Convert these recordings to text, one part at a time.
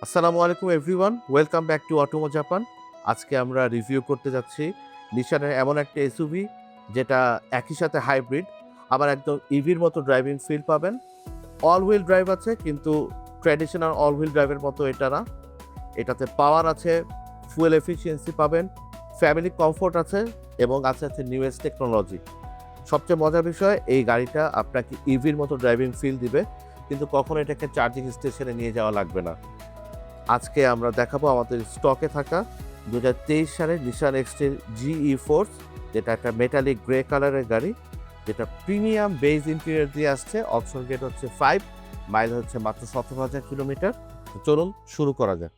আসসালামু আলাইকুম everyone, welcome back to Automo Japan. আজকে আমরা রিভিউ করতে যাচ্ছি নিশানের এমন একটা এসইউভি যেটা একই সাথে হাইব্রিড, আবার একদম ইভির মতো ড্রাইভিং ফিল পাবেন। অল হুইল ড্রাইভ আছে, কিন্তু ট্র্যাডিশনাল অল হুইল ড্রাইভের মতো এটা না। এটাতে পাওয়ার আছে, ফুয়েল এফিসিয়েন্সি পাবেন, ফ্যামিলি কমফোর্ট আছে এবং আছে নিউয়েস্ট টেকনোলজি। সবচেয়ে মজার বিষয়, এই গাড়িটা আপনাকে ইভির মতো ড্রাইভিং ফিল দিবে, কিন্তু কখনো এটাকে চার্জিং স্টেশনে নিয়ে যাওয়া লাগবে না। আজকে আমরা দেখাবো আমাদের স্টকে থাকা 2023 সালের নিশান এক্সট্রিম জিই ফোর্স, যেটা একটা মেটালিক গ্রে কালারের গাড়ি, যেটা প্রিমিয়াম বেজ ইন্টেরিয়র দিয়ে আসছে। অপশন গেট হচ্ছে 5, মাইল হচ্ছে মাত্র 17,000 কিলোমিটার। চলুন শুরু করা যাক।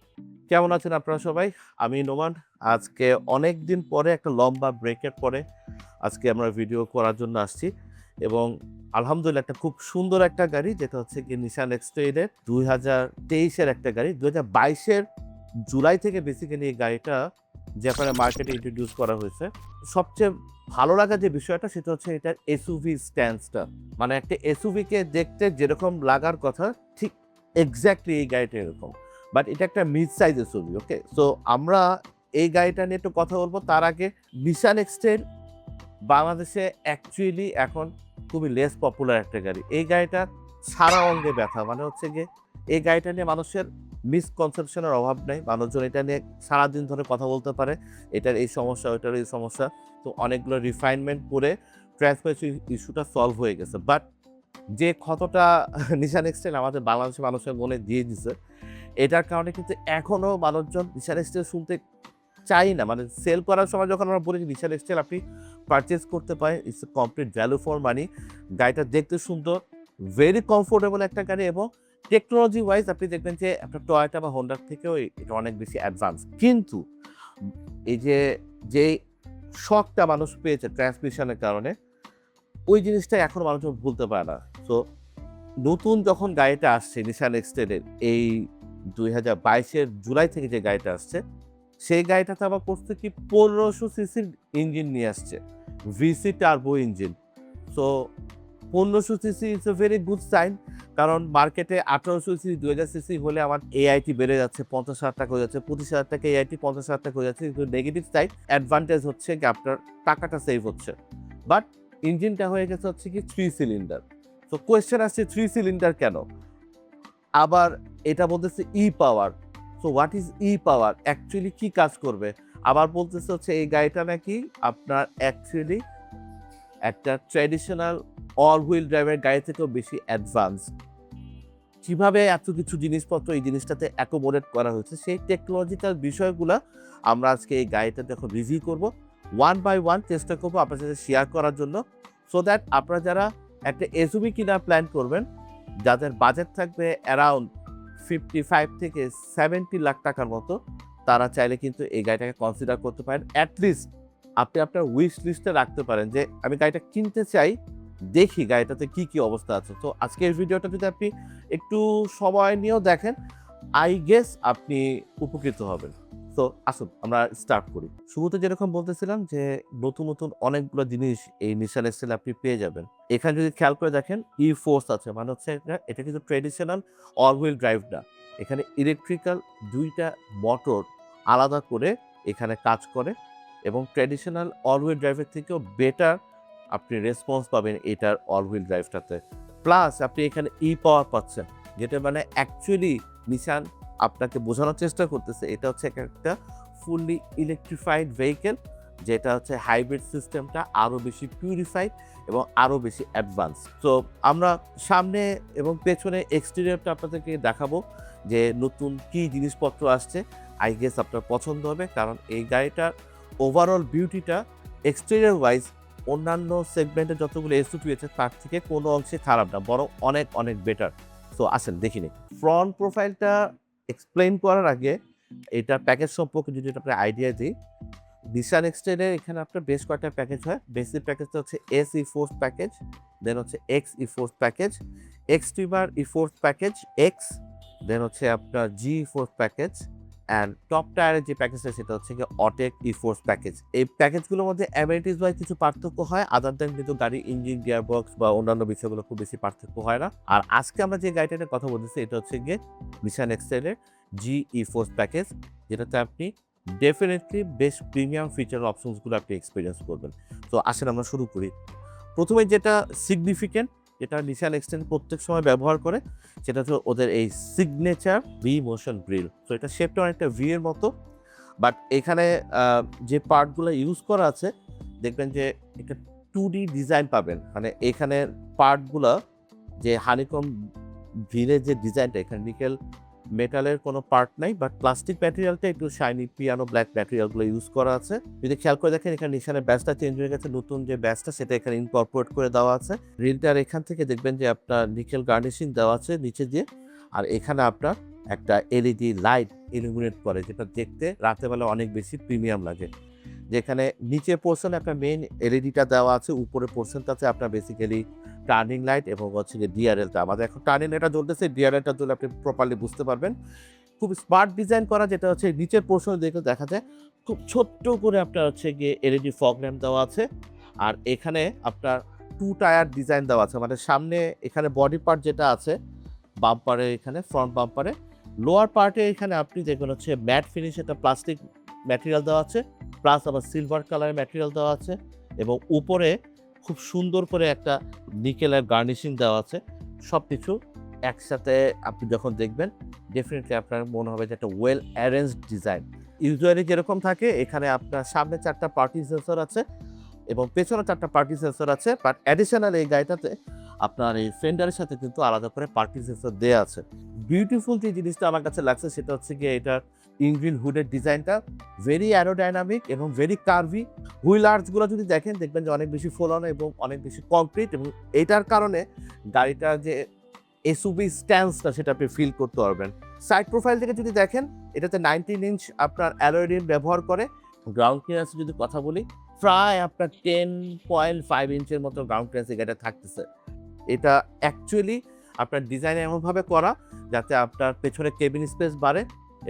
কেমন আছেন আপনারা সবাই? আমি নোমান। আজকে অনেক দিন পরে, একটা লম্বা ব্রেকের পরে আজকে আমরা ভিডিও করার জন্য আসছি এবং আলহামদুলিল্লাহ একটা খুব সুন্দর একটা গাড়ি, যেটা হচ্ছে কি নিশান এক্সট্রেডের 2023-এর একটা গাড়ি। 2022-এর জুলাই থেকে বেসিক্যালি এই গাড়িটা জাপানে মার্কেটে ইন্ট্রোডিউস করা হয়েছে। সবচেয়ে ভালো লাগা যে বিষয়টা, সেটা হচ্ছে এটার এসইউভি স্ট্যান্সটা। মানে একটা এসইউভিকে দেখতে যেরকম লাগার কথা, ঠিক এক্স্যাক্টলি এই গাড়িটা এরকম। বাট এটা একটা মিড সাইজ এসইউভি। ওকে, সো আমরা এই গাড়িটা নিয়ে একটু কথা বলবো। তার আগে, নিশান এক্সট্রেড বাংলাদেশে অ্যাকচুয়ালি এখন খুবই লেস পপুলার একটা গাড়ি। এই গাড়িটা সারা অঙ্গে ব্যথা। মানে হচ্ছে গিয়ে এই গাড়িটা নিয়ে মানুষের মিসকনসেপশনের অভাব নেই। মানুষজন এটা নিয়ে সারাদিন ধরে কথা বলতে পারে, এটার এই সমস্যা, ওইটার এই সমস্যা। তো অনেকগুলো রিফাইনমেন্ট করে ট্রান্সপারেন্সি ইস্যুটা সলভ হয়ে গেছে। বাট যে ক্ষতটা নিশান এক্সটেল আমাদের বাংলাদেশের মানুষের মনে দিয়ে দিছে, এটার কারণে কিন্তু এখনও মানুষজন নিশান এক্সটেল শুনতে চাই না। মানে সেল করার সময় যখন আমরা বলি নিশান এক্সটেল আপনি পারচেজ করতে পারেন, it's a complete value for money. গাড়িটা দেখতে সুন্দর, ভেরি কমফোর্টেবল একটা গাড়ি, এবং টেকনোলজি ওয়াইজ আপনি দেখবেন যে আপনার টয়োটা বা হোন্ডার থেকেও এটা অনেক বেশি অ্যাডভান্স। কিন্তু এই যে যে শকটা মানুষ পেয়েছে ট্রান্সমিশনের কারণে, ওই জিনিসটা এখন মানুষজন ভুলতে পারে না। সো নতুন যখন গাড়িটা আসছে নিশান এক্সটেলের, এই 2022-এর জুলাই থেকে যে গাড়িটা আসছে, সেই গাড়িটাতে আবার করছে কি 1500 সিসির ইঞ্জিন নিয়ে আসছে, VC turbo engine. So 1500 CC is a very good sign, কারণ মার্কেটে 1800 সিসি 2000 সিসি হলে আমার এআইটি বেড়ে যাচ্ছে, 50,000 টাকা হয়ে যাচ্ছে, 25,000 টাকা এআইটি, 50,000 টাকা হয়ে যাচ্ছে। কিন্তু নেগেটিভ সাইড, অ্যাডভান্টেজ হচ্ছে কি আপনার টাকাটা সেভ হচ্ছে। বাট ইঞ্জিনটা হয়ে গেছে হচ্ছে কি 3 সিলিন্ডার। তো কোয়েশ্চেন আসছে 3 সিলিন্ডার কেন? আবার এটা বলতেছে e power. So what is e power? Actually কি কাজ করবে? আবার বলতেছে হচ্ছে এই গাড়িটা নাকি আপনার অ্যাকচুয়ালি একটা ট্র্যাডিশনাল অল হুইল ড্রাইভের গাড়ি থেকেও বেশি অ্যাডভান্স। কিভাবে এত কিছু জিনিসপত্র এই জিনিসটাতে অ্যাকোমোডেট করা হয়েছে, সেই টেকনোলজিক্যাল বিষয়গুলা আমরা আজকে এই গাড়িটাতে এখন রিভিউ করব। ওয়ান বাই ওয়ান চেষ্টা করবো আপনার সাথে শেয়ার করার জন্য, সো দ্যাট আপনারা যারা একটা এসইউভি কেনার প্ল্যান করবেন, যাদের বাজেট থাকবে অ্যারাউন্ড 55 থেকে 70 লাখ টাকার মতো, তারা চাইলে কিন্তু এই গাড়িটাকে কনসিডার করতে পারেন। অ্যাটলিস্ট আপনি আপনার উইশ লিস্টে রাখতে পারেন যে আমি গাড়িটা কিনতে চাই, দেখি গাড়িটাতে কি কি অবস্থা আছে। তো আজকের ভিডিওটা যদি আপনি একটু সময় নিয়েও দেখেন, আই গেস আপনি উপকৃত হবেন। তো আসুন আমরা স্টার্ট করি। শুরুতে যেরকম বলতেছিলাম যে নতুন নতুন অনেকগুলো জিনিস এই নিশান এক্সেল আপনি পেয়ে যাবেন। এখানে যদি খেয়াল করে দেখেন, ই ফোর্স আছে, মানে হচ্ছে এটা কিন্তু ট্রেডিশনাল অল হুইল ড্রাইভ না। এখানে ইলেকট্রিক্যাল 2টা মোটর আলাদা করে এখানে কাজ করে, এবং ট্র্যাডিশনাল অল হুইল ড্রাইভের থেকেও বেটার আপনি রেসপন্স পাবেন এটার অল হুইল ড্রাইভটাতে। প্লাস আপনি এখানে ই পাওয়ার পাচ্ছেন, যেটা মানে অ্যাকচুয়ালি নিশান আপনাকে বোঝানোর চেষ্টা করতেছে এটা হচ্ছে একটা ফুললি ইলেকট্রিফাইড ভেহিকেল, যেটা হচ্ছে হাইব্রিড সিস্টেমটা আরও বেশি পিউরিফাইড এবং আরও বেশি অ্যাডভান্স। তো আমরা সামনে এবং পেছনে এক্সটেরিয়রটা আপনাদেরকে দেখাবো যে নতুন কী জিনিসপত্র আসছে। আই গেস আপনার পছন্দ হবে, কারণ এই গাড়িটার ওভারঅল বিউটিটা এক্সটেরিয়র ওয়াইজ অন্যান্য সেগমেন্টে যতগুলো এসইউভি আছে তার থেকে কোনো অংশে খারাপ না, বরং অনেক অনেক বেটার। সো আসেন দেখি নিই। ফ্রন্ট প্রোফাইলটা এক্সপ্লেইন করার আগে এটার প্যাকেজ সম্পর্কে যদি আপনার আইডিয়া দিই, নিশান এক্সটেলের এখানে আপনার বেশ কয়েকটা প্যাকেজ হয়। বেসিক প্যাকেজটা হচ্ছে এস ই ফোর্স প্যাকেজ, দেন হচ্ছে এক্স ই ফোর্স প্যাকেজ, এক্সট্রিমার ই ফোর্স প্যাকেজ এক্স, দেন হচ্ছে আপনার জি ফোর্স প্যাকেজ, অ্যান্ড টপ টায়ারের যে প্যাকেজটা সেটা হচ্ছে গিয়ে অটেক ই ফোর্স প্যাকেজ। এই প্যাকেজগুলোর মধ্যে অ্যামেনিটিস ওয়াইজ কিছু পার্থক্য হয়, আদার দেন কিন্তু গাড়ি ইঞ্জিন, গিয়ারবক্স বা অন্যান্য বিষয়গুলো খুব বেশি পার্থক্য হয় না। আর আজকে আমরা যে গাড়িটার কথা বলতেছি এটা হচ্ছে গিয়ে নিশান এক্সটেলের GE Force প্যাকেজ, যেটাতে আপনি ডেফিনেটলি বেশ প্রিমিয়াম ফিচার অপশনসগুলো আপনি এক্সপেরিয়েন্স করবেন। তো আসেন আমরা শুরু করি। প্রথমে যেটা সিগনিফিক্যান্ট, যেটা নিশান এক্সটেন্ড প্রত্যেক সময় ব্যবহার করে, সেটা হচ্ছে ওদের এই সিগনেচার ভি মোশন গ্রিল। তো এটা শেপটা অনেকটা ভি এর মতো, বাট এখানে যে পার্টগুলো ইউজ করা আছে দেখবেন যে এটা 2D ডিজাইন পাবেন। মানে এখানে পার্টগুলা যে হানিকম ভিলের যে ডিজাইনটা, এখানে নিকেল মেটালের কোনো পার্ট নাই, বাট প্লাস্টিক ম্যাটেরিয়ালটা একটু শাইনি পিয়ানো ব্ল্যাক ম্যাটেরিয়ালগুলো ইউজ করা আছে। যদি খেয়াল করে দেখেন এখানে নিশানের ব্যাজটা চেঞ্জ হয়ে গেছে, নতুন যে ব্যাজটা সেটা এখানে ইনকর্পোরেট করে দেওয়া আছে। রিলটার এখান থেকে দেখবেন যে আপনার নিকেল গার্নিশিং দেওয়া আছে নিচে দিয়ে, আর এখানে আপনার একটা এলইডি লাইট ইলুমিনেট করে, যেটা দেখতে রাতের বেলা অনেক বেশি প্রিমিয়াম লাগে। যেখানে নিচের পোর্শনে একটা মেইন এলইডিটা দেওয়া আছে, উপরের পোর্শনটাতে আপনার বেসিক্যালি টার্নিং লাইট এবং হচ্ছে যে ডিআরএলটা। আমাদের এখন টার্নিং লাইটটা জ্বলতেছে, ডিআরএলটা জ্বলে আপনি প্রপারলি বুঝতে পারবেন। খুব স্মার্ট ডিজাইন করা, যেটা হচ্ছে নিচের পোর্শনে দেখে দেখা যায় খুব ছোট্ট করে আপনার হচ্ছে গিয়ে এলইডি ফগ ল্যাম্প দেওয়া আছে। আর এখানে আপনার 2 টায়ার ডিজাইন দেওয়া আছে, মানে সামনে এখানে বডি পার্ট যেটা আছে বাম্পারে, এখানে ফ্রন্ট বাম্পারে লোয়ার পার্টে এখানে আপনি দেখবেন হচ্ছে ম্যাট ফিনিশ একটা প্লাস্টিক ম্যাটেরিয়াল দেওয়া আছে, প্লাস আবার সিলভার কালারের ম্যাটেরিয়াল দেওয়া আছে, এবং উপরে খুব সুন্দর করে একটা নিকেলের গার্নিশিং দেওয়া আছে। সব কিছু একসাথে আপনি যখন দেখবেন ডেফিনেটলি আপনার মনে হবে যে একটা ওয়েল অ্যারেঞ্জড ডিজাইন। ইউজুয়ালি যেরকম থাকে এখানে আপনার সামনে 4টা পার্টি সেন্সর আছে এবং পেছনে 4টা পার্টি সেন্সর আছে, বাট অ্যাডিশনাল এই গাড়িটাতে আপনার এই ফেন্ডারের সাথে কিন্তু আলাদা করে পার্টি সেন্সর দেওয়া আছে। বিউটিফুল যে জিনিসটা আমার কাছে লাগছে সেটা হচ্ছে গিয়ে এটার ইঞ্জিন হুডের ডিজাইনটা ভেরি অ্যারোডাইনামিক এবং ভেরি কার্ভি। হুইল আর্চগুলো যদি দেখেন দেখবেন যে অনেক বেশি ফোলানো এবং অনেক বেশি কংক্রিট, এবং এটার কারণে গাড়িটার যে এসইউভি স্ট্যান্সটা সেটা আপনি ফিল করতে পারবেন। সাইড প্রোফাইল থেকে যদি দেখেন এটাতে 19 ইঞ্চ আপনার অ্যালয় রিম ব্যবহার করে। গ্রাউন্ড ক্লিয়ারেন্স যদি কথা বলি প্রায় আপনার 10.5 ইঞ্চের মতো গ্রাউন্ড ক্লিয়ারেন্স গাড়িটা থাকতেছে। এটা অ্যাকচুয়ালি আপনার ডিজাইন এমনভাবে করা যাতে আপনার পেছনে কেবিন স্পেস বাড়ে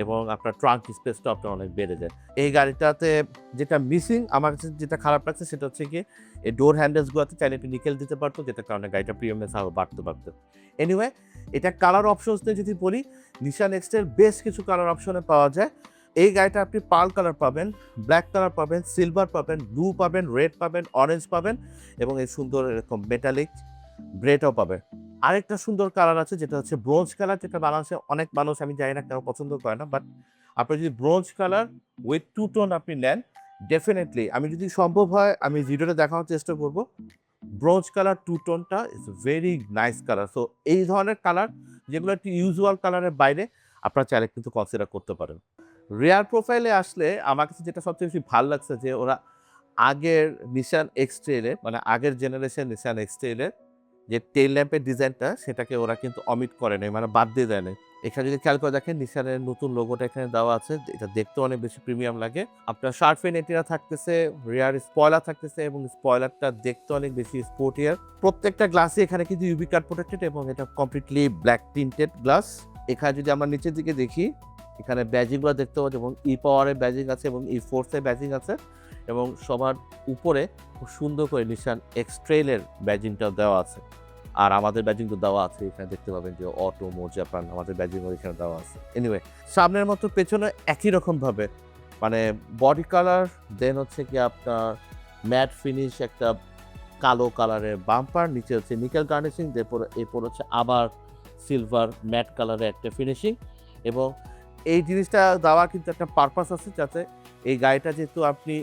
এবং আপনার ট্রাঙ্ক স্পেসটা আপনার অনেক বেড়ে যায়। এই গাড়িটাতে যেটা মিসিং আমার কাছে যেটা খারাপ লাগছে সেটা হচ্ছে গিয়ে এই ডোর হ্যান্ডেলসগুলোতে চাইলে একটু নিকেল দিতে পারতো, যেটার কারণে গাড়িটা প্রিমিয়ামনেস আরও বাড়তে পারতো। এনিওয়ে, এটা কালার অপশনস নিয়ে যদি বলি, নিশান এক্সটের বেশ কিছু কালার অপশনে পাওয়া যায়। এই গাড়িটা আপনি পার্ল কালার পাবেন, ব্ল্যাক কালার পাবেন, সিলভার পাবেন, ব্লু পাবেন, রেড পাবেন, অরেঞ্জ পাবেন, এবং এই সুন্দর এরকম মেটালিক গ্রেটাও পাবে। আরেকটা সুন্দর কালার আছে যেটা হচ্ছে ব্রোঞ্জ কালার, যেটা বাংলাদেশে অনেক মানুষ আমি জানি না কেন পছন্দ করে না, বাট আপনি যদি ব্রোঞ্জ কালার উইথ 2 টোন আপনি নেন ডেফিনেটলি, আমি যদি সম্ভব হয় আমি ভিডিওটা দেখানোর চেষ্টা করব। ব্রোঞ্জ কালার 2 টোনটা is very nice colour. So এই ধরনের কালার যেগুলো একটু ইউজুয়াল কালারের বাইরে আপনারা চাইলে কিন্তু কনসিডার করতে পারেন। রেয়ার প্রোফাইলে আসলে আমার কাছে যেটা সবচেয়ে বেশি ভালো লাগছে যে ওরা আগের নিশান এক্সট্রেলে, মানে আগের জেনারেশন নিশান এক্সট্রেলের যে টেইল ল্যাম্পের ডিজাইনটা সেটাকে ওরা কিন্তু অমিট করে নাই, মানে বাদ দিয়ে দেয় নাই। এখানে যদি খেয়াল করে দেখেন নিশানের নতুন লোগোটা এখানে দেওয়া আছে, এটা দেখতেও অনেক বেশি প্রিমিয়াম লাগে। আপনার শার্ক ফিন এন্টিনা থাকতেছে, রিয়ার স্পয়লার থাকতেছে এবং স্পয়লারটা দেখতে অনেক বেশি স্পোর্টিয়ার। প্রত্যেকটা গ্লাসই এখানে কিন্তু ইউভি কাট প্রোটেক্টেড এবং এটা কমপ্লিটলি ব্ল্যাক টিন্টেড গ্লাস। এখানে যদি আমরা নিচের দিকে দেখি এখানে ব্যাজিংগুলো দেখতে পাচ্ছি এবং ই পাওয়ারের ব্যাজিং আছে এবং ই ফোর্সের ব্যাজিং আছে, এবং সবার উপরে খুব সুন্দর করে নিশান এক্সট্রেলের ব্যাজিংটাও দেওয়া আছে। আর আমাদের ব্যাজিং তো দেওয়া আছে, এখানে দেখতে পাবেন যে অটো মো জাপান আমাদের ব্যাজিংও এখানে দেওয়া আছে। এনিওয়ে, সামনের মতো পেছনে একই রকমভাবে, মানে বডি কালার, দেন হচ্ছে কি আপনার ম্যাট ফিনিশ একটা কালো কালারের বাম্পার, নিচে হচ্ছে নিকেল গার্নিশিং, এরপর হচ্ছে আবার সিলভার ম্যাট কালারের একটা ফিনিশিং। এবং এই জিনিসটা দেওয়ার কিন্তু একটা পারপাস আছে, যাতে এই গাড়িটা যেহেতু আপনি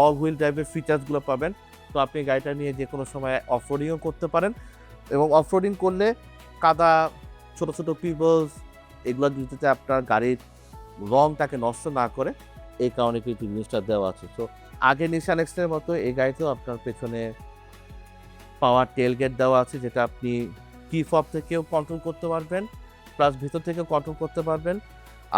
অল হুইল ড্রাইভের ফিচার্সগুলো পাবেন, তো আপনি গাড়িটা নিয়ে যে কোনো সময় অফরোডিংও করতে পারেন, এবং অফরোডিং করলে কাদা, ছোট ছোট পিবলস এগুলো যাতে আপনার গাড়ির রংটাকে নষ্ট না করে, এই কারণে কিন্তু জিনিসটা দেওয়া আছে। তো আগে নিশান এক্সটের মতো এই গাড়িতেও আপনার পেছনে পাওয়ার টেলগেট দেওয়া আছে, যেটা আপনি কি ফব থেকেও কন্ট্রোল করতে পারবেন, প্লাস ভিতর থেকেও কন্ট্রোল করতে পারবেন।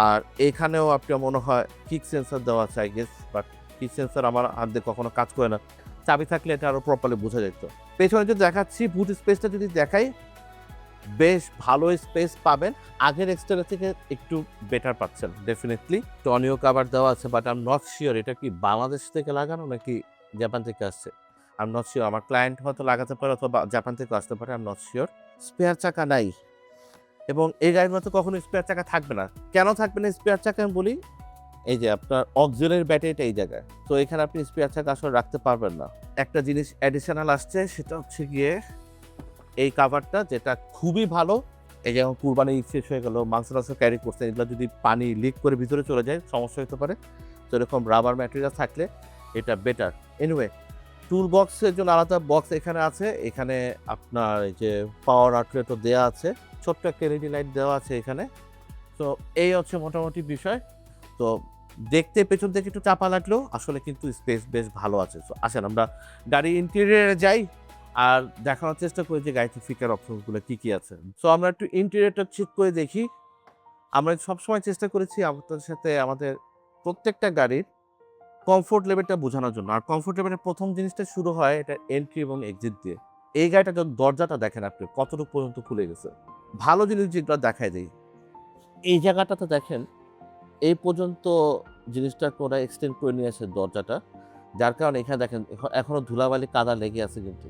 আর এখানেও আপনার মনে হয় কিক সেন্সর দেওয়া আছে I guess, but kick sensor আমার হাত দিয়ে কখনো কাজ করে না। চাবি থাকলে এটা আরও প্রপারলি বোঝা যেত। পেছনে যদি দেখাচ্ছি বুট স্পেসটা যদি দেখাই, বেশ ভালো স্পেস পাবেন, আগের এক্সটেরিয়র থেকে একটু বেটার পাচ্ছেন ডেফিনেটলি। টনিও কাভার দেওয়া আছে, but I am not sure এটা কি বাংলাদেশ থেকে লাগানো নাকি জাপান থেকে আসছে। আই এম নট শিওর, আমার ক্লায়েন্ট হয়তো লাগাতে পারে অথবা জাপান থেকে আসতে পারে, I am not sure. Spare চাকা নাই, এবং এই গাড়িগুলোতে কখনো স্পেয়ার চাকা থাকবে না। কেন থাকবে না স্পেয়ার চাকা আমি বলি, এই যে আপনার অক্সিলারি ব্যাটারিটা এই জায়গায়। তো এখানে আপনি স্পেয়ার চাকা আসলে রাখতে পারবেন না। একটা জিনিস অ্যাডিশনাল আসছে সেটা হচ্ছে গিয়ে এই কাভারটা, যেটা খুবই ভালো। এই যে এখন কুরবানি ঈদ শেষ হয়ে গেল, মাংস-টাংস ক্যারি করছেন, এগুলো যদি পানি লিক করে ভিতরে চলে যায় সমস্যা হতে পারে। তো এরকম রাবার ম্যাটেরিয়াল থাকলে এটা বেটার। এনিওয়ে, টুল বক্সের জন্য আলাদা বক্স এখানে আছে। এখানে আপনার এই যে পাওয়ার আউটলেটও দেয়া আছে। ছোট্ট একটা এলইডি লাইট দেওয়া আছে এখানে। তো এই হচ্ছে মোটামুটি বিষয়। তো দেখতে পেছন থেকে একটু চাপা লাগলেও আসলে কিন্তু স্পেস বেশ ভালো আছে। সো আসেন আমরা গাড়ির ইন্টেরিয়রে যাই আর দেখানোর চেষ্টা করি যে গাড়িতে ফিচার অপশনসগুলো কি আছে। সো আমরা একটু ইন্টেরিয়রটা চেক করে দেখি। আমরা সবসময় চেষ্টা করেছি আপনাদের সাথে আমাদের প্রত্যেকটা গাড়ির কমফোর্ট লেভেলটা বোঝানোর জন্য। আর কমফোর্ট লেভেলের ১ম জিনিসটা শুরু হয় এটা এন্ট্রি এবং এক্সিট দিয়ে। এই গাড়িটার দরজাটা দেখেন আপনি কতটুকু পর্যন্ত খুলে গেছে। ভালো জিনিস যেগুলো দেখায় দেই। এই জায়গাটাতে দেখেন এই পর্যন্ত জিনিসটাকে ওরা এক্সটেন্ড করে নিয়ে আসে দরজাটা। যার কারণে এখানে দেখেন এখনো ধুলাবালি কাদা লেগে আছে কিন্তু।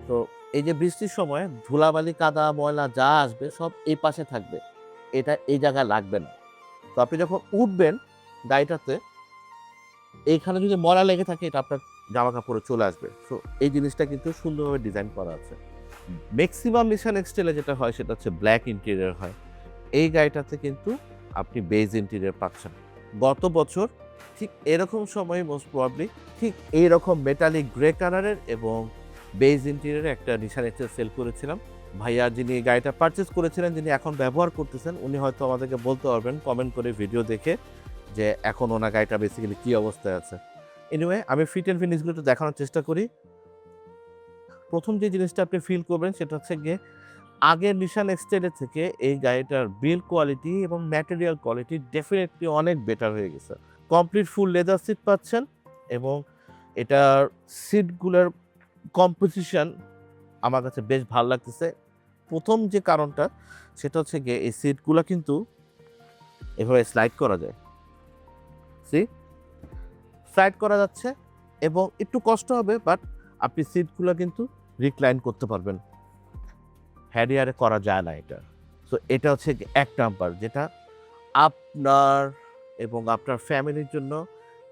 তো এই যে বৃষ্টির সময় ধুলাবালি, কাদা, ময়লা যা আসবে সব এই পাশে থাকবে। এটা এই জায়গায় লাগবে না। তো আপনি যখন উঠবেন গাড়িটাতে, এইখানে যদি ময়লা লেগে থাকে এটা আপনার জামাকাপড়ে চলে আসবে। সো এই জিনিসটা কিন্তু সুন্দরভাবে ডিজাইন করা আছে। মেক্সিমাম নিশান এক্সটেলে যেটা হয় সেটা হচ্ছে ব্ল্যাক ইন্টেরিয়র হয়। এই গাড়িটাতে কিন্তু আপনি বেজ ইন্টেরিয়র পাচ্ছেন। গত বছর ঠিক এরকম সময়ে মোস্ট প্রবাবলি ঠিক এইরকম মেটালিক গ্রে কালারের এবং বেজ ইন্টেরিয়রের একটা নিশান এক্সটেল সেল করেছিলাম। ভাইয়া যিনি গাড়িটা পারচেজ করেছিলেন, যিনি এখন ব্যবহার করতেছেন, উনি হয়তো আমাদেরকে বলতে পারবেন কমেন্ট করে ভিডিও দেখে যে এখন ওনার গাড়িটা বেসিক্যালি কী অবস্থায় আছে। এনিওয়ে আমি ফিট অ্যান্ড ফিনিশগুলো একটু দেখানোর চেষ্টা করি। প্রথম যে জিনিসটা আপনি ফিল করবেন সেটা হচ্ছে গিয়ে আগের নিশান এক্সটেলের থেকে এই গাড়িটার বিল্ড কোয়ালিটি এবং ম্যাটেরিয়াল কোয়ালিটি ডেফিনেটলি অনেক বেটার হয়ে গেছে। কমপ্লিট ফুল লেদার সিট পাচ্ছেন এবং এটার সিটগুলোর কম্পোজিশন আমার কাছে বেশ ভালো লাগতেছে। প্রথম যে কারণটা সেটা হচ্ছে গিয়ে এই সিটগুলো কিন্তু এভাবে স্লাইড করা যায়। সি স্লাইড করা যাচ্ছে এবং একটু কষ্ট হবে, বাট আপনি সিটগুলো কিন্তু রিক্লাইন করতে পারবেন। হ্যারিয়ারে করা যায় না এটা। সো এটা হচ্ছে ১ নাম্বার, যেটা আপনার এবং আপনার ফ্যামিলির জন্য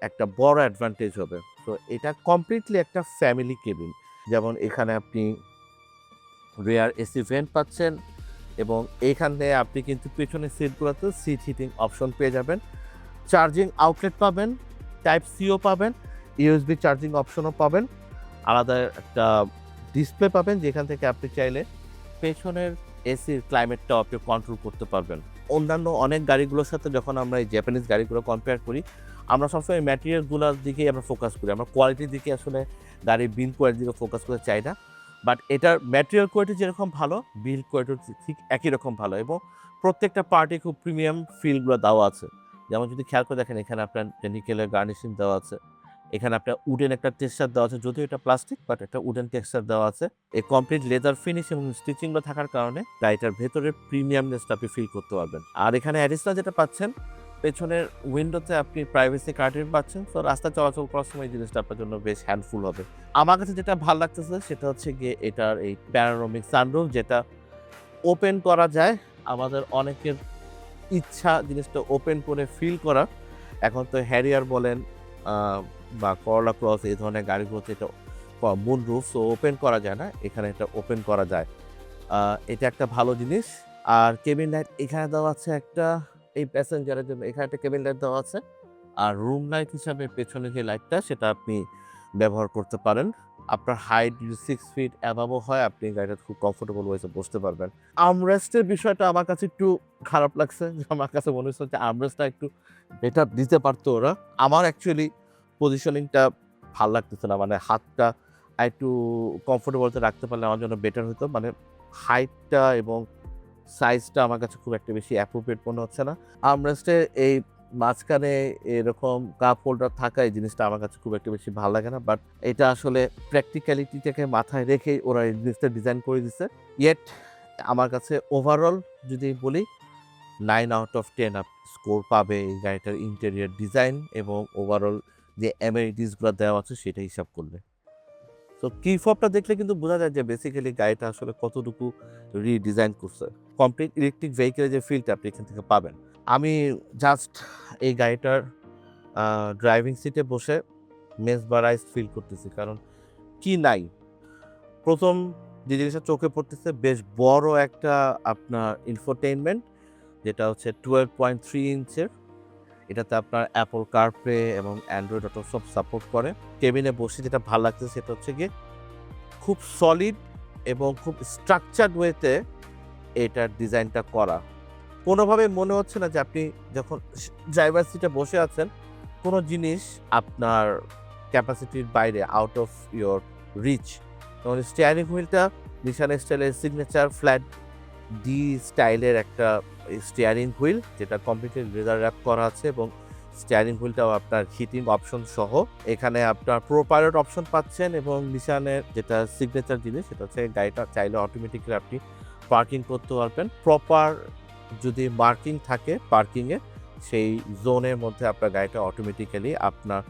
একটা বড় অ্যাডভান্টেজ হবে। সো এটা কমপ্লিটলি একটা ফ্যামিলি কেবিন। যেমন এখানে আপনি রিয়ার এসি ভেন্ট পাচ্ছেন এবং এইখানে আপনি কিন্তু পেছনের সিটগুলোতে সিট হিটিং অপশন পেয়ে যাবেন। চার্জিং আউটলেট পাবেন, টাইপ সিও পাবেন, ইউএসবি চার্জিং অপশনও পাবেন। আলাদা একটা ডিসপ্লে পাবেন যেখান থেকে আপনি চাইলে পেছনের এসির ক্লাইমেটটাও আপনি কন্ট্রোল করতে পারবেন। অন্যান্য অনেক গাড়িগুলোর সাথে যখন আমরা এই জাপানিজ গাড়িগুলো কম্পেয়ার করি, আমরা সবসময় ম্যাটেরিয়ালগুলোর দিকেই আমরা ফোকাস করি। আমরা কোয়ালিটির দিকে আসলে গাড়ির বিল্ড কোয়ালিটির দিকে ফোকাস করতে চাই না। বাট এটার ম্যাটেরিয়াল কোয়ালিটি যেরকম ভালো, বিল্ড কোয়ালিটি ঠিক একই রকম ভালো এবং প্রত্যেকটা পার্টে খুব প্রিমিয়াম ফিলগুলো দেওয়া আছে। যেমন যদি খেয়াল করে দেখেন এখানে আপনার নিকেলের গার্নিশিং দেওয়া আছে। এখানে আপনার উডেন একটা টেক্সচার দেওয়া আছে, যদিও এটা প্লাস্টিক বাট একটা উডেন টেক্সচার দেওয়া আছে। এই কমপ্লিট লেদার ফিনিশ এবং স্টিচিংগুলো থাকার কারণে গাড়িটার ভেতরের প্রিমিয়ামনেসটা আপনি ফিল করতে পারবেন। আর এখানে অ্যাডিশনাল যেটা পাচ্ছেন, পেছনের উইন্ডোতে আপনি প্রাইভেসি কার্টেন পাচ্ছেন। সো রাস্তা চলাচল করার সময় এই জিনিসটা আপনার জন্য বেশ হেল্পফুল হবে। আমার কাছে যেটা ভালো লাগতেছে সেটা হচ্ছে গিয়ে এটার এই প্যানোরামিক সানরুফ, যেটা ওপেন করা যায়। আমাদের অনেকের ইচ্ছা জিনিসটা ওপেন করে ফিল করা। এখন তো হ্যারিয়ার বলেন বা করলা ক্রস এই ধরনের গাড়িগুলোতে এটা মুনরুফ, সো ওপেন করা যায় না। এখানে এটা ওপেন করা যায়। এটা একটা ভালো জিনিস। আর কেবিন লাইট এখানে দেওয়া আছে একটা, এই প্যাসেঞ্জারের জন্য এখানে একটা কেবিন লাইট দেওয়া আছে। আর রুম লাইট হিসাবে পেছনে যে লাইটটা সেটা আপনি ব্যবহার করতে পারেন। আপনার হাইট যদি 6 ফিট অ্যাবাভও হয়, আপনি গাড়িটাতে খুব কমফোর্টেবল ওয়েতে বসতে পারবেন। আর্মরেস্টের বিষয়টা আমার কাছে একটু খারাপ লাগছে। আমার কাছে মনে হচ্ছে যে আর্মরেস্টটা একটু বেটার দিতে পারতো ওরা। আমার অ্যাকচুয়ালি পজিশনিংটা ভাল লাগতেছে না। মানে হাতটা আরেকটু কমফোর্টেবলতে রাখতে পারলে আমার জন্য বেটার হতো। মানে হাইটটা এবং সাইজটা আমার কাছে খুব একটা বেশি অ্যাপ্রোপ্রিয়েট মনে হচ্ছে না। আর্মরেস্টের এই মাঝখানে এরকম কাপ হোল্ডার থাকা এই জিনিসটা আমার কাছে খুব একটা বেশি ভাল লাগে না। বাট এটা আসলে প্র্যাকটিক্যালিটিটাকে মাথায় রেখেই ওরা এই জিনিসটা ডিজাইন করে দিছে। ইয়েট আমার কাছে ওভারঅল যদি বলি 9 আউট অফ 10 স্কোর পাবে এই গাড়িটার ইন্টেরিয়র ডিজাইন এবং ওভারঅল যে অ্যামেনিটিসগুলো দেওয়া আছে সেটা হিসাব করলে। সো কি ফবটা দেখলে কিন্তু বোঝা যায় যে বেসিক্যালি গাড়িটা আসলে কতটুকু রিডিজাইন করছে। কমপ্লিট ইলেকট্রিক ভেহিকেলের যে ফিলটা আপনি এখান থেকে পাবেন। আমি জাস্ট এই গাড়িটার ড্রাইভিং সিটে বসে মেসমারাইজড ফিল করতেছি। কারণ কি নাই, প্রথম যে জিনিসটা চোখে পড়তেছে বেশ বড় একটা আপনার ইনফোটেইনমেন্ট, যেটা হচ্ছে 12.3 ইঞ্চের। এটাতে আপনার অ্যাপল কারপ্লে এবং অ্যান্ড্রয়েড অটো সব সাপোর্ট করে। কেবিনে বসে যেটা ভালো লাগতেছে সেটা হচ্ছে গিয়ে খুব সলিড এবং খুব স্ট্রাকচারড ওয়েতে এটার ডিজাইনটা করা। কোনোভাবে মনে হচ্ছে না যে আপনি যখন ড্রাইভার সিটে বসে আছেন কোনো জিনিস আপনার ক্যাপাসিটির বাইরে, আউট অফ ইয়োর রিচ। যেমন স্টিয়ারিং হুইলটা নিশান স্টাইলের সিগনেচার ফ্ল্যাট ডি স্টাইলের একটা স্টিয়ারিং হুইল, যেটা কমপ্লিটলি লেদার র্যাপ করা আছে এবং স্টিয়ারিং হুইলটাও আপনার হিটিং অপশন সহ। এখানে আপনার প্রো পাইলট অপশন পাচ্ছেন এবং নিশানের যেটা সিগনেচার জিনিস সেটা হচ্ছে গাড়িটা চাইলে অটোমেটিক্যালি আপনি পার্কিং করতে পারবেন। প্রপার যদি মার্কিং থাকে পার্কিংয়ে, সেই জোনের মধ্যে আপনার গাড়িটা অটোমেটিক্যালি আপনার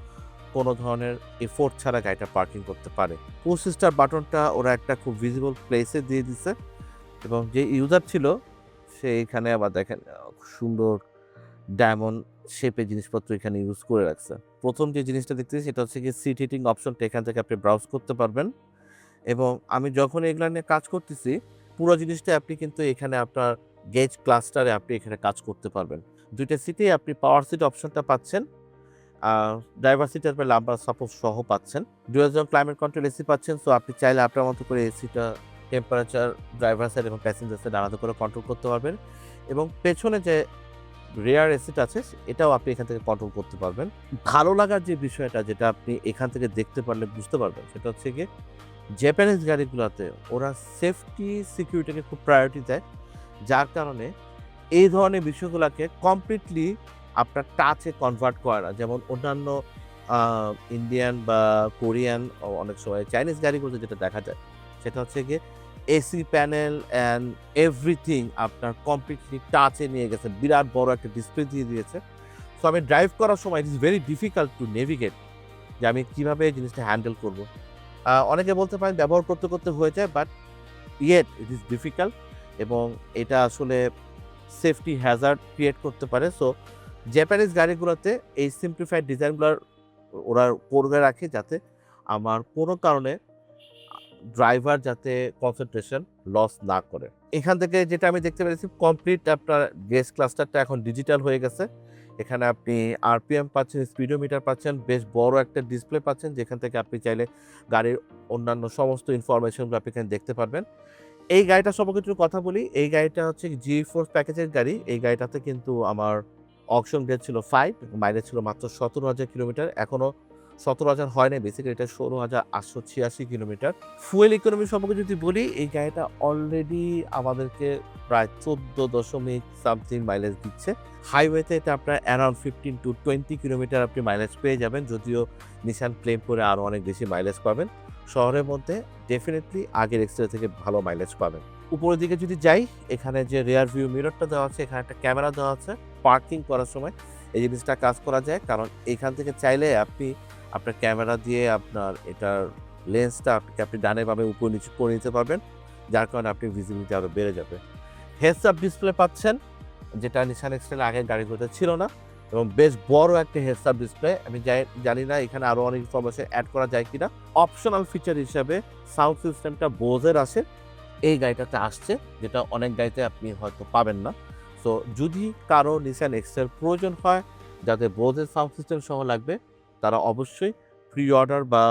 কোনো ধরনের এফোর্ট ছাড়া গাড়িটা পার্কিং করতে পারে। পুশ স্টার্ট বাটনটা ওরা একটা খুব ভিজিবল প্লেসে দিয়ে দিছে এবং যে ইউজার ছিল সে এখানে আবার দেখেন সুন্দর ডায়মন্ড শেপের জিনিসপত্র এখানে ইউজ করে রাখছে। প্রথম যে জিনিসটা দেখতেছি সেটা হচ্ছে কি সিট হিটিং অপশনটা, এখান থেকে আপনি ব্রাউজ করতে পারবেন এবং আমি যখন এগুলা নিয়ে কাজ করতেছি পুরো জিনিসটা আপনি কিন্তু এখানে আপনার গেজ ক্লাস্টারে আপনি এখানে কাজ করতে পারবেন। দুইটা সিটেই আপনি পাওয়ার সিট অপশনটা পাচ্ছেন, ড্রাইভার সিটের পর লাম্বার সাপোর্ট সহ পাচ্ছেন, dual zone climate control AC পাচ্ছেন। সো আপনি চাইলে আপনার মতো করে এসিটা টেম্পারেচার ড্রাইভার সাইড এবং প্যাসেঞ্জার সাইড আলাদা করে কন্ট্রোল করতে পারবেন এবং পেছনে যে রেয়ার এসিটা আছে এটাও আপনি এখান থেকে কন্ট্রোল করতে পারবেন। ভালো লাগার যে বিষয়টা যেটা আপনি এখান থেকে দেখতে পারলে বুঝতে পারবেন সেটা হচ্ছে গিয়ে জাপানিজ গাড়িগুলোতে ওরা সেফটি সিকিউরিটিকে খুব প্রায়োরিটি দেয়, যার কারণে এই ধরনের বিষয়গুলোকে কমপ্লিটলি আপনার টাচে কনভার্ট করে না। যেমন অন্যান্য ইন্ডিয়ান বা কোরিয়ান অনেক সময় চাইনিজ গাড়িগুলোতে যেটা দেখা যায় সেটা হচ্ছে গিয়ে এসি প্যানেল অ্যান্ড এভরিথিং আপনার কমপ্লিটলি টাচে নিয়ে গেছে, বিরাট বড় একটা ডিসপ্লে দিয়ে দিয়েছে। সো আমি ড্রাইভ করার সময় it is very difficult to navigate যে আমি কীভাবে এই জিনিসটা হ্যান্ডেল করবো। অনেকে বলতে পারেন ব্যবহার করতে করতে হয়ে যায়, but yet it is difficult এবং এটা আসলে সেফটি হ্যাজার্ড ক্রিয়েট করতে পারে। সো জাপানিজ গাড়িগুলোতে এই সিম্পলিফাইড ডিজাইনগুলোর ওরা করে রাখে যাতে আমার কোনো কারণে ড্রাইভার যাতে কনসেন্ট্রেশন লস না করে। এখান থেকে যেটা আমি দেখতে পেরেছি কমপ্লিট আপনার গেজ ক্লাস্টারটা এখন ডিজিটাল হয়ে গেছে। এখানে আপনি আরপিএম পাচ্ছেন, স্পিডোমিটার পাচ্ছেন, বেশ বড় একটা ডিসপ্লে পাচ্ছেন যেখান থেকে আপনি চাইলে গাড়ির অন্যান্য সমস্ত ইনফরমেশনগুলো আপনি এখানে দেখতে পারবেন। এই গাড়িটা সম্পর্কে একটু কথা বলি। এই গাড়িটা হচ্ছে জি-ফোর্স প্যাকেজের গাড়ি। এই গাড়িটাতে কিন্তু আমার অকশন গ্রেড ছিল 5, মাইলেজ ছিল মাত্র 17,000 কিলোমিটার। এখনও 17,000 হয় নাই, বেসিক্যালি এটা 16,886 কিলোমিটার। ফুয়েল ইকোনমি সম্পর্কে যদি বলি, এই গাড়িটা অলরেডি আমাদেরকে প্রায় 14 মাইলেজ দিচ্ছে। হাইওয়েতে এটা আপনার অ্যারাউন্ড 15 to 20 কিলোমিটার আপনি মাইলেজ পেয়ে যাবেন, যদিও নিশান ক্লেম করে আরও অনেক বেশি মাইলেজ পাবেন। শহরের মধ্যে ডেফিনেটলি আগের এক্সেলের থেকে ভালো মাইলেজ পাবেন। উপরের দিকে যদি যাই, এখানে যে রেয়ার ভিউ মিররটা দেওয়া আছে, এখানে একটা ক্যামেরা দেওয়া আছে। পার্কিং করার সময় এই জিনিসটা কাজ করা যায়, কারণ এখান থেকে চাইলে আপনি আপনার ক্যামেরা দিয়ে আপনার এটার লেন্সটা আপনি ডানে বামে উপর নিচে করে নিতে পারবেন, যার কারণে আপনি ভিজিবিলিটি আরও বেড়ে যাবে। হেডস আপ ডিসপ্লে পাচ্ছেন, যেটা নিশান এক্সেল আগের গাড়িগুলোতে ছিল না, এবং বেশ বড় একটা হেডস আপ ডিসপ্লে। আমি জানি না এখানে আরও অনেক ইনফরমেশন অ্যাড করা যায় কিনা। অপশনাল ফিচার হিসাবে সাউন্ড সিস্টেমটা বোজের আসে, এই গাড়িটাতে আসছে, যেটা অনেক গাড়িতে আপনি হয়তো পাবেন না। সো যদি কারো নিশান এক্সেল প্রয়োজন হয় যাদের বোজের সাউন্ড সিস্টেম সহ লাগবে, তারা অবশ্যই প্রি অর্ডার বা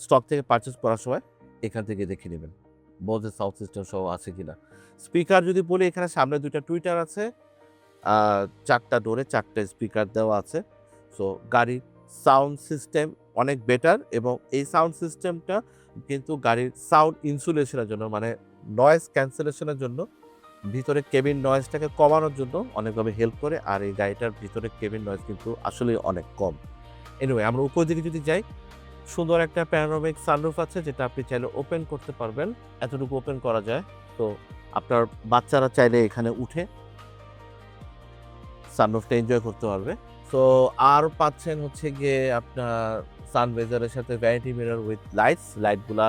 স্টক থেকে পারচেস করার সময় এখান থেকে দেখে নেবেন বোজের সাউন্ড সিস্টেম সহ আছে কিনা। স্পিকার যদি বলি, এখানে সামনে 2টা টুইটার আছে, 4টা ডোরে 4টা স্পিকার দেওয়া আছে। সো গাড়ির সাউন্ড সিস্টেম অনেক বেটার, এবং এই সাউন্ড সিস্টেমটা কিন্তু গাড়ির সাউন্ড ইনসুলেশনের জন্য, মানে নয়েজ ক্যান্সেলেশনের জন্য, ভিতরে কেবিন নয়েজটাকে কমানোর জন্য অনেকভাবে হেল্প করে। আর এই গাড়িটার ভিতরে কেবিন নয়েজ কিন্তু আসলে অনেক কম। এনিওয়ে, আমরা উপর দিকে যদি যাই, সুন্দর একটা প্যানোরামিক সানরুফ আছে, যেটা আপনি চাইলে ওপেন করতে পারবেন, এতটুকু ওপেন করা যায়। তো আপনার বাচ্চারা চাইলে এখানে উঠে সানরুফটা এনজয় করতে পারবে। সো আর পাচ্ছেন হচ্ছে গিয়ে আপনার সানভেজারের সাথে ভ্যানিটি মিরর উইথ লাইটগুলা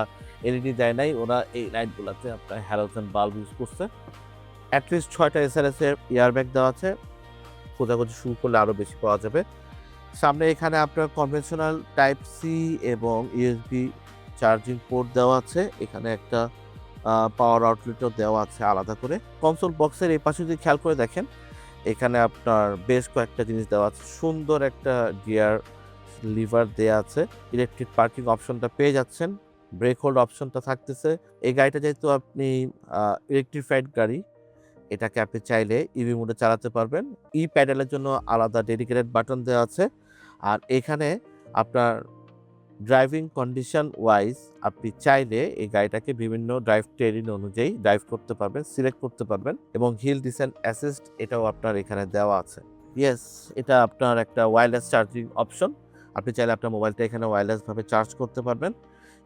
এলইডি দেয় নাই, ওরা এই লাইটগুলাতে আপনার হ্যালোজেন বাল্ব ইউজ করছে। অ্যাটলিস্ট 6টা SRS এর এয়ারব্যাগ দেওয়া আছে, খোঁজাখুঁজি শুরু করলে আরও বেশি পাওয়া যাবে। সামনে এখানে আপনার কনভেনশনাল টাইপ সি এবং ইউএসবি চার্জিং পোর্ট দেওয়া আছে। এখানে একটা পাওয়ার আউটলেটও দেওয়া আছে আলাদা করে। কনসোল বক্সের এই পাশে যদি খেয়াল করে দেখেন, এখানে আপনার বেশ কয়েকটা জিনিস দেওয়া আছে। সুন্দর একটা গিয়ার লিভার দেয়া আছে। ইলেকট্রিক পার্কিং অপশনটা পেয়ে যাচ্ছেন। ব্রেক হোল্ড অপশনটা থাকতেছে। এই গাড়িটা যেহেতু আপনি ইলেকট্রিফাইড গাড়ি, এটাকে আপনি চাইলে ইভি মোডে চালাতে পারবেন। প্যাডেলের জন্য আলাদা ডেডিকেটেড বাটন দেওয়া আছে। আর এখানে আপনার ড্রাইভিং কন্ডিশন ওয়াইজ আপনি চাইলে এই গাড়িটাকে বিভিন্ন ড্রাইভ টেরিন অনুযায়ী ড্রাইভ করতে পারবেন, সিলেক্ট করতে পারবেন এবং হিল ডিসেন্ট অ্যাসিস্ট এটাও আপনার এখানে দেওয়া আছে। ইয়েস, এটা আপনার একটা ওয়্যারলেস চার্জিং অপশন। আপনি চাইলে আপনার মোবাইলটা এখানে ওয়্যারলেসভাবে চার্জ করতে পারবেন।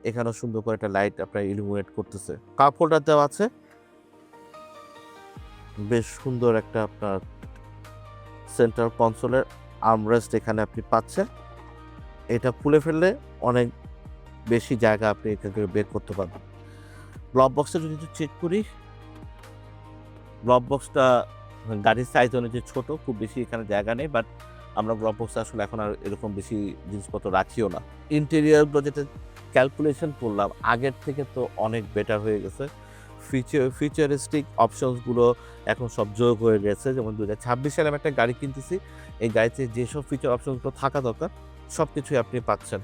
এখানেও সুন্দর করে একটা লাইট আপনার ইলুমিনেট করতেছে। কাপ হোল্ডার দেওয়া আছে। বেশ সুন্দর একটা আপনার সেন্টার কনসোলের আর্মরেস্ট এখানে আপনি পাচ্ছেন। এটা খুলে ফেললে অনেক বেশি জায়গা আপনি এখান থেকে বের করতে পারবেন। গ্লভ বক্সটা যদি একটু চেক করি, গ্লভ বক্সটা গাড়ির সাইজ অনুযায়ী ছোট, খুব বেশি এখানে জায়গা নেই, বাট আমরা গ্লভ বক্সে আসলে এখন আর এরকম বেশি জিনিসপত্র রাখিও না। ইন্টেরিয়রগুলো যেটা ক্যালকুলেশন করলাম, আগের থেকে তো অনেক বেটার হয়ে গেছে। ফিচারিস্টিক অপশনসগুলো এখন সব যোগ হয়ে গেছে। যেমন 2026 সালে আমি একটা গাড়ি কিনতেছি, এই গাড়িতে যেসব ফিচার অপশনসগুলো থাকা দরকার সব কিছুই আপনি পাচ্ছেন।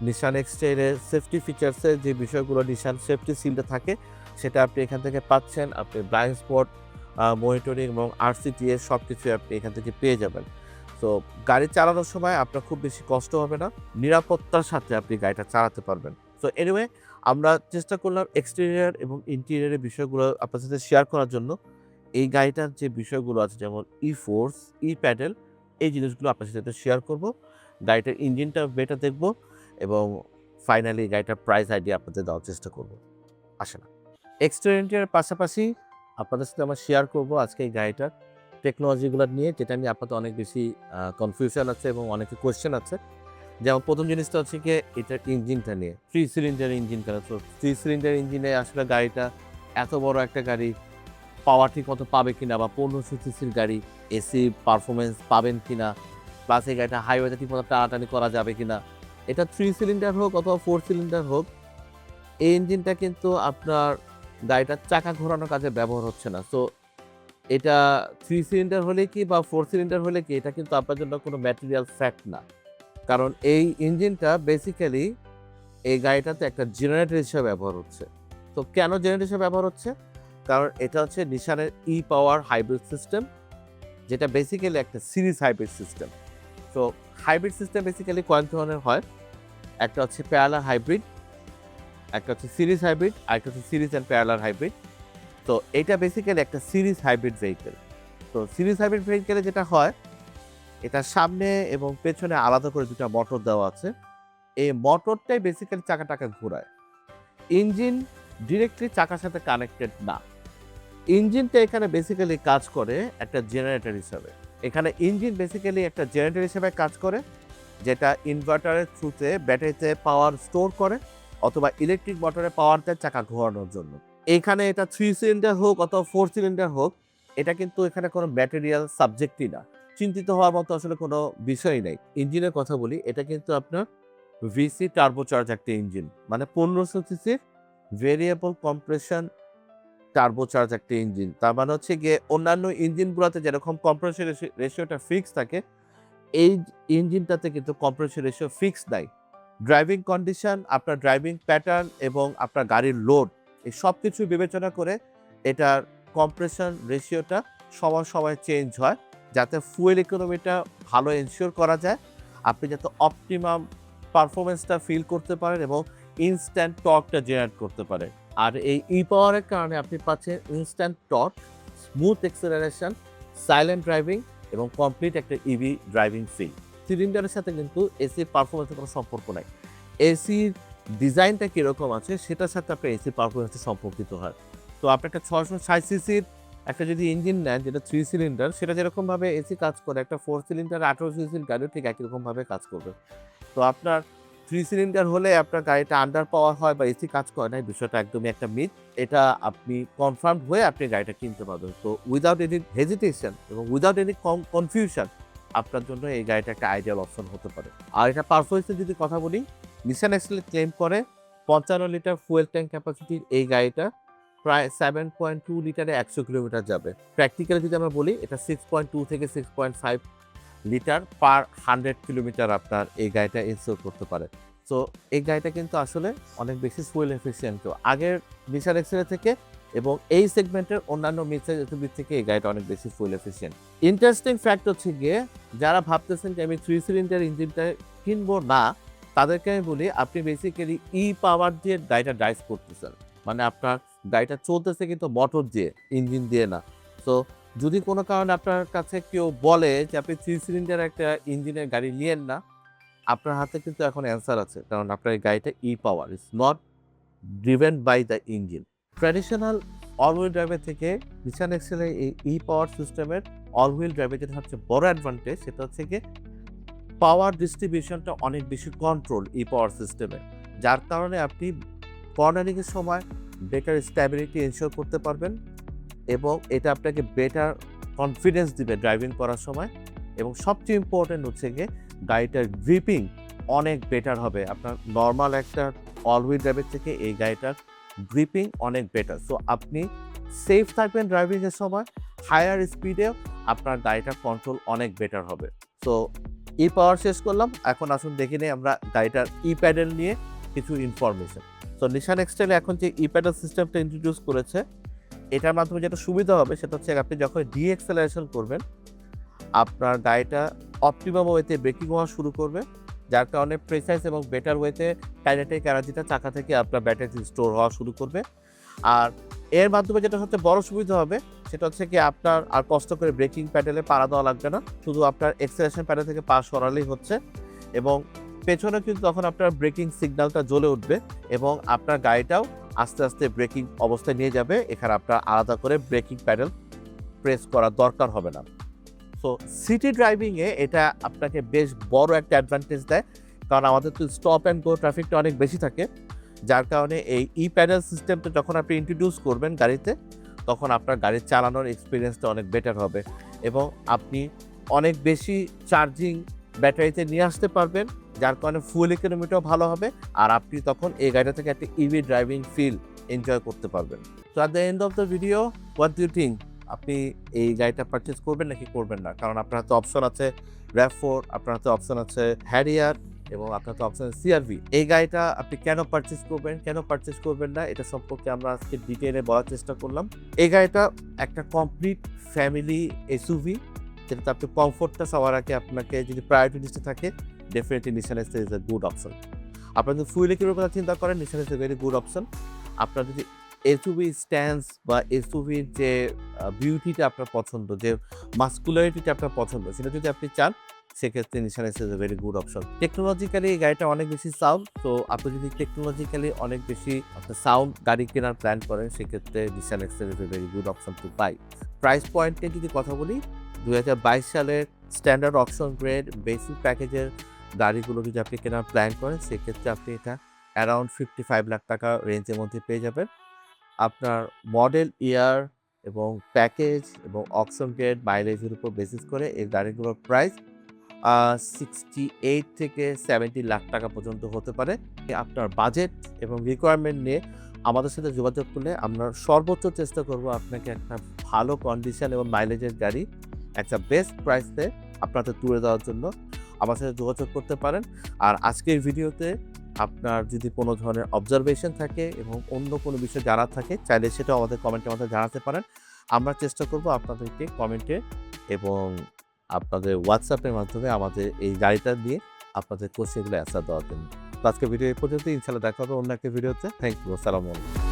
নিশান এক্সটাইলের সেফটি ফিচার্সের যে বিষয়গুলো নিশান সেফটি সিলটা থাকে, সেটা আপনি এখান থেকে পাচ্ছেন। আপনি ব্লাইন্ড স্পট মনিটরিং এবং RCTS সব কিছুই আপনি এখান থেকে পেয়ে যাবেন। তো গাড়ি চালানোর সময় আপনার খুব বেশি কষ্ট হবে না, নিরাপত্তার সাথে আপনি গাড়িটা চালাতে পারবেন। সো এনিওয়ে, আমরা চেষ্টা করলাম এক্সটেরিয়র এবং ইন্টেরিয়রের বিষয়গুলো আপনার সাথে শেয়ার করার জন্য। এই গাড়িটার যে বিষয়গুলো আছে, যেমন ফোর্স, প্যাডেল, এই জিনিসগুলো আপনার সাথে শেয়ার করব। গাড়িটার ইঞ্জিনটা বেটার দেখব এবং ফাইনালি গাড়িটার প্রাইস আইডিয়া আপনাদের দেওয়ার চেষ্টা করব। আসেন, এক্সটেরিয়রের পাশাপাশি আপনাদের সাথে আমরা শেয়ার করব আজকে এই গাড়িটার টেকনোলজিগুলো নিয়ে, যেটা নিয়ে আপনাদের অনেক বেশি কনফিউশন আছে এবং অনেকে কোয়েশ্চেন আছে। যেমন প্রথম জিনিসটা হচ্ছে গিয়ে এটার ইঞ্জিনটা নিয়ে, 3 সিলিন্ডার ইঞ্জিন কেন? তো 3 সিলিন্ডার ইঞ্জিনে আসলে গাড়িটা এত বড় একটা গাড়ি পাওয়ার ঠিক মতো পাবে কিনা, বা 1500 সিসির গাড়ি এসি পারফরমেন্স পাবেন কিনা, প্লাস এই গাড়িটা হাইওয়েতে ঠিক মতো টানাটানি করা যাবে কিনা। এটা 3 সিলিন্ডার হোক অথবা 4 সিলিন্ডার হোক, এই ইঞ্জিনটা কিন্তু আপনার গাড়িটার চাকা ঘোরানোর কাজে ব্যবহার হচ্ছে না। সো এটা 3 সিলিন্ডার হলে কি বা 4 সিলিন্ডার হলে কি, এটা কিন্তু আপনার জন্য কোনো ম্যাটেরিয়াল ফ্যাক্ট না। কারণ এই ইঞ্জিনটা বেসিক্যালি এই গাড়িটাতে একটা জেনারেটর হিসেবে ব্যবহার হচ্ছে। তো কেন জেনারেটর হিসেবে ব্যবহার হচ্ছে? কারণ এটা হচ্ছে নিশানের পাওয়ার হাইব্রিড সিস্টেম, যেটা বেসিক্যালি একটা সিরিজ হাইব্রিড সিস্টেম। তো হাইব্রিড সিস্টেম বেসিক্যালি কয়েক ধরনের হয়। একটা হচ্ছে প্যারালাল হাইব্রিড, একটা হচ্ছে সিরিজ হাইব্রিড, আর একটা হচ্ছে সিরিজ অ্যান্ড প্যারালাল হাইব্রিড। তো এটা বেসিক্যালি একটা সিরিজ হাইব্রিড ভেহিকেল। তো সিরিজ হাইব্রিড ভেহিকেলে যেটা হয়, এটার সামনে এবং পেছনে আলাদা করে দুটা মোটর দেওয়া আছে। এই মোটরটাই বেসিক্যালি চাকাটাকে ঘোরায়। ইঞ্জিন ডিরেক্টলি চাকার সাথে কানেক্টেড না। ইঞ্জিনটা এখানে বেসিক্যালি কাজ করে একটা জেনারেটর হিসাবে। এখানে ইঞ্জিন বেসিক্যালি একটা জেনারেটর হিসেবে কাজ করে, যেটা ইনভার্টারের থ্রুতে ব্যাটারিতে পাওয়ার স্টোর করে অথবা ইলেকট্রিক মোটরে পাওয়ার দেয় চাকা ঘোরানোর জন্য। এখানে এটা 3 সিলিন্ডার হোক অথবা 4 সিলিন্ডার হোক, এটা কিন্তু এখানে কোনো ম্যাটেরিয়াল সাবজেক্টই না। চিন্তিত হওয়ার মতো আসলে কোনো বিষয়ই নেই। ইঞ্জিনের কথা বলি, এটা কিন্তু আপনার ভিসি টার্বোচার্জ একটা ইঞ্জিন, মানে 1500 সিসির ভেরিয়েবল কম্প্রেশন টার্বোচার্জ একটা ইঞ্জিন। তার মানে হচ্ছে গিয়ে অন্যান্য ইঞ্জিনগুলোতে যেরকম কম্প্রেসর রেশিওটা ফিক্স থাকে, এই ইঞ্জিনটাতে কিন্তু কম্প্রেসর রেশিও ফিক্স নাই। ড্রাইভিং কন্ডিশন, আপনার ড্রাইভিং প্যাটার্ন এবং আপনার গাড়ির লোড, এই সব কিছু বিবেচনা করে এটার কম্প্রেশন রেশিওটা সময় সময় চেঞ্জ হয়, যাতে ফুয়েল ইকোনমিটা ভালো এনশিওর করা যায়, আপনি যাতে অপটিমাম পারফরমেন্সটা ফিল করতে পারেন এবং ইনস্ট্যান্ট টর্কটা জেনারেট করতে পারেন। আর এই পাওয়ারের কারণে আপনি পাচ্ছেন instant torque, smooth acceleration, silent driving এবং কমপ্লিট একটা ইভি ড্রাইভিং ফিল। সিলিন্ডারের সাথে কিন্তু এসির পারফরমেন্সের কোনো সম্পর্ক নাই। এসির ডিজাইনটা কীরকম আছে সেটার সাথে আপনার এসির পারফরমেন্সটা সম্পর্কিত হয়। তো আপনি একটা 660 সিসির একটা যদি ইঞ্জিন নেন, যেটা 3 সিলিন্ডার, সেটা যেরকমভাবে এসি কাজ করে, একটা 4 সিলিন্ডার 18 সিসির গাড়িও ঠিক একই রকমভাবে কাজ করবে। তো আপনার 3 সিলিন্ডার হলে আপনার গাড়িটা আন্ডার পাওয়ার হয় বা এসি কাজ করে না, এই বিষয়টা একদমই একটা মিথ। এটা আপনি কনফার্মড হয়ে আপনি গাড়িটা কিনতে পারবেন। তো উইথআউট এনি হেজিটেশন এবং উইথআউট এনি কনফিউশন আপনার জন্য এই গাড়িটা একটা আইডিয়াল অপশন হতে পারে। আর এটা পারফরম্যান্সের যদি কথা বলি, নিসান এক্সেল ক্লেম করে 55 লিটার ফুয়েল ট্যাঙ্ক ক্যাপাসিটির এই গাড়িটা প্রায় 7.2 লিটারে 100 কিলোমিটার যাবে। প্র্যাকটিক্যালি যদি আমরা বলি, এটা 6.2 থেকে 6.5 লিটার পার 100 কিলোমিটার আপনার এই গাড়িটা ইনস্টল করতে পারে। সো এই গাড়িটা কিন্তু আসলে অনেক বেশি ফুয়েল এফিশিয়েন্ট আগের নিসান এক্সেলের থেকে, এবং এই সেগমেন্টের অন্যান্য মিডসাইজ এসইউভি থেকে এই গাড়িটা অনেক বেশি ফুয়েল এফিশিয়েন্ট। ইন্টারেস্টিং ফ্যাক্ট হচ্ছে গিয়ে, যারা ভাবতেছেন যে আমি 3 সিলিন্ডার ইঞ্জিনটা কিনবো না, তাদেরকে আমি বলি আপনি বেসিক্যালি পাওয়ার দিয়ে গাড়িটা ড্রাইভ করতেছেন। মানে আপনার গাড়িটা চলতেছে কিন্তু মোটর দিয়ে, ইঞ্জিন দিয়ে না। সো যদি কোনো কারণে আপনার কাছে কেউ বলে যে আপনি 3 সিলিন্ডার একটা ইঞ্জিনের গাড়ি নিয়েন না, আপনার হাতে কিন্তু এখন অ্যান্সার আছে। কারণ আপনার এই গাড়িটা power, it's not driven by the engine. Traditional all wheel ড্রাইভের থেকে নিসান এক্সেলের এই পাওয়ার সিস্টেমের অল হুইল ড্রাইভের যেটা হচ্ছে বড় অ্যাডভান্টেজ, সেটা হচ্ছে গিয়ে পাওয়ার ডিস্ট্রিবিউশনটা অনেক বেশি কন্ট্রোল পাওয়ার সিস্টেমে। যার কারণে আপনি কর্নারিংয়ের সময় বেটার স্ট্যাবিলিটি এনশিওর করতে পারবেন, এবং এটা আপনাকে বেটার কনফিডেন্স দিবে ড্রাইভিং করার সময়। এবং সবচেয়ে ইম্পর্টেন্ট হচ্ছে গিয়ে গাড়িটার গ্রিপিং অনেক বেটার হবে। আপনার নর্মাল একটা অল হুইল ড্রাইভের থেকে এই গাড়িটার গ্রিপিং অনেক বেটার। সো আপনি সেফ থাকবেন ড্রাইভিংয়ের সময়, হায়ার স্পিডেও আপনার গাড়িটার কন্ট্রোল অনেক বেটার হবে। সো পাওয়ার শেষ করলাম, এখন আসুন দেখে নিই আমরা গাড়িটার প্যাডেল নিয়ে কিছু ইনফরমেশন। তো নিসান এক্সটেল এখন যে প্যাডেল সিস্টেমটা ইন্ট্রোডিউস করেছে, এটার মাধ্যমে যেটা সুবিধা হবে সেটা হচ্ছে আপনি যখন ডিএক্সেলারেশন করবেন, আপনার গাড়িটা অপটিমাম ওয়েতে ব্রেকিং হওয়া শুরু করবে, যার কারণে প্রেসাইজ এবং বেটার ওয়েতে কাইনেটিক এনার্জিটা চাকা থেকে আপনার ব্যাটারি স্টোর হওয়া শুরু করবে। আর এর মাধ্যমে যেটা হচ্ছে বড় সুবিধা হবে, সেটা হচ্ছে কি আপনার আর কষ্ট করে ব্রেকিং প্যাডেলে পাড়া দেওয়া লাগবে না, শুধু আপনার এক্সেলারেশন প্যাডেল থেকে পা সরালেই হচ্ছে। এবং পেছনে কিন্তু তখন আপনার ব্রেকিং সিগন্যালটা জ্বলে উঠবে, এবং আপনার গাড়িটাও আস্তে আস্তে ব্রেকিং অবস্থায় নিয়ে যাবে। এখানে আপনার আলাদা করে ব্রেকিং প্যাডেল প্রেস করার দরকার হবে না। সো সিটি ড্রাইভিংয়ে এটা আপনাকে বেশ বড় একটা অ্যাডভান্টেজ দেয়, কারণ আমাদের তো স্টপ অ্যান্ড গো ট্রাফিকটা অনেক বেশি থাকে। যার কারণে এই প্যাডেল সিস্টেমটা যখন আপনি ইন্ট্রোডিউস করবেন গাড়িতে, তখন আপনার গাড়ি চালানোর এক্সপিরিয়েন্সটা অনেক বেটার হবে, এবং আপনি অনেক বেশি চার্জিং ব্যাটারিতে নিয়ে আসতে পারবেন, যার কারণে ফুয়েল ইকোনমিটাও ভালো হবে। আর আপনি তখন এই গাড়িটা থেকে একটা ড্রাইভিং ফিল এনজয় করতে পারবেন। তো at the end of the video, what do you think? আপনি এই গাড়িটা পারচেজ করবেন নাকি করবেন না? কারণ আপনার হাতে অপশন আছে RAV4, আপনার হাতে অপশন আছে হ্যারিয়ার, এবং আপনার হাতে অপশন আছে CR-V। এই গাড়িটা আপনি কেন পারচেজ করবেন, কেন পারচেজ করবেন না, এটা সম্পর্কে আমরা আজকে ডিটেইলে বলার চেষ্টা করলাম। এই গাড়িটা একটা কমপ্লিট ফ্যামিলি এসইউভি, যেটাতে আপনি কমফোর্টটা সবার আগে আপনাকে যদি প্রায়োরিটি লিস্টে থাকে, definitely Nissan Excel is a good option. আপনার যদি ফুয়েল ইকোনমির কথা চিন্তা করেন, Nissan is a very good option. আপনার যদি এসইউভি স্ট্যান্স বা এসইউভির যে বিউটিটা আপনার পছন্দ, যে মাস্কুলারিটিটা আপনার পছন্দ, সেটা যদি আপনি চান, সেক্ষেত্রে Nissan Excel is a very good option. Technologically এই গাড়িটা অনেক বেশি সাউন্ড, তো আপনি যদি টেকনোলজিক্যালি অনেক বেশি আপনার সাউন্ড গাড়ি কেনার প্ল্যান করেন, সেক্ষেত্রে Nissan Excel is a very good option to buy. Price পয়েন্টে যদি কথা বলি, 2022 সালের স্ট্যান্ডার্ড অপশন গ্রেড বেসিক প্যাকেজের গাড়িগুলো যদি আপনি কেনার প্ল্যান করেন, সেক্ষেত্রে আপনি এটা অ্যারাউন্ড 55 লাখ টাকা রেঞ্জের মধ্যে পেয়ে যাবেন। আপনার মডেল ইয়ার এবং প্যাকেজ এবং অপশন গ্রেড মাইলেজের উপর বেসিস করে এই গাড়িগুলোর প্রাইস 68 থেকে 70 লাখ টাকা পর্যন্ত হতে পারে। আপনার বাজেট এবং রিকোয়ারমেন্ট নিয়ে আমাদের সাথে যোগাযোগ করলে আমরা সর্বোচ্চ চেষ্টা করব আপনাকে একটা ভালো কন্ডিশন এবং মাইলেজের গাড়ি একটা বেস্ট প্রাইসে আপনাদের তুলে দেওয়ার জন্য আমার সাথে যোগাযোগ করতে পারেন। আর আজকের ভিডিওতে আপনার যদি কোনো ধরনের অবজারভেশন থাকে এবং অন্য কোনো বিষয় জানার থাকে, চাইলে সেটাও আমাদের কমেন্টের মধ্যে জানাতে পারেন। আমরা চেষ্টা করব আপনাদেরকে কমেন্টে এবং আপনাদের হোয়াটসঅ্যাপের মাধ্যমে আমাদের এই গাড়িটা দিয়ে আপনাদের কোশ্চেনগুলো অ্যান্সার দেওয়ার জন্য। তো আজকে ভিডিও এই পর্যন্ত, ইনশাআল্লাহ দেখা হবে অন্য একটা ভিডিওতে। থ্যাংক ইউ, আসসালামু আলাইকুম।